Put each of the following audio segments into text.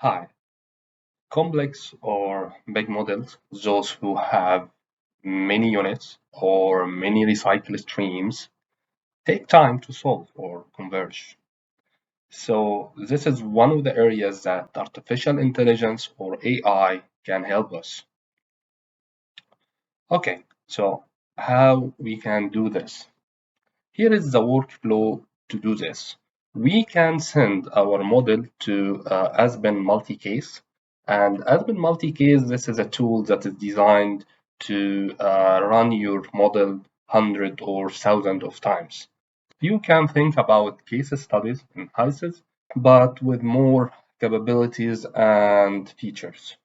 Hi. Complex or big models, those who have many units or many recycle streams, take time to solve or converge. So this is one of the areas that artificial intelligence or AI can help us. Okay, so how we can do this? Here is the workflow to do this. We can send our model to Aspen multicase. And Aspen multicase, this is a tool that is designed to run your model hundred or thousand of times. You can think about case studies in Hysys, but with more capabilities and features.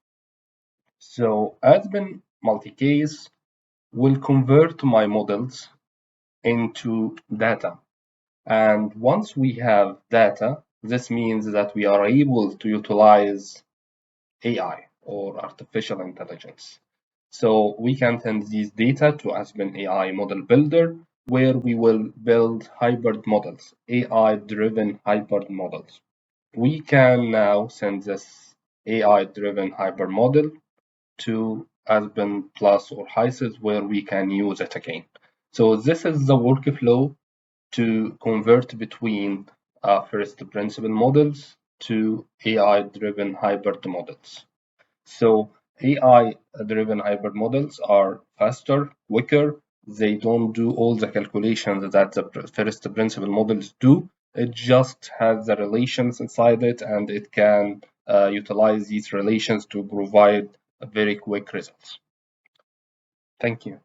So Aspen multicase will convert my models into data. And once we have data, this means that we are able to utilize AI or artificial intelligence. So we can send these data to Aspen AI Model Builder, where we will build hybrid models, AI-driven hybrid models. We can now send this AI-driven hybrid model to Aspen Plus or Hysys, where we can use it again. So this is the workflow to convert between first principle models to AI-driven hybrid models. So AI-driven hybrid models are faster, quicker. They don't do all the calculations that the first principle models do. It just has the relations inside it, and it can utilize these relations to provide very quick results. Thank you.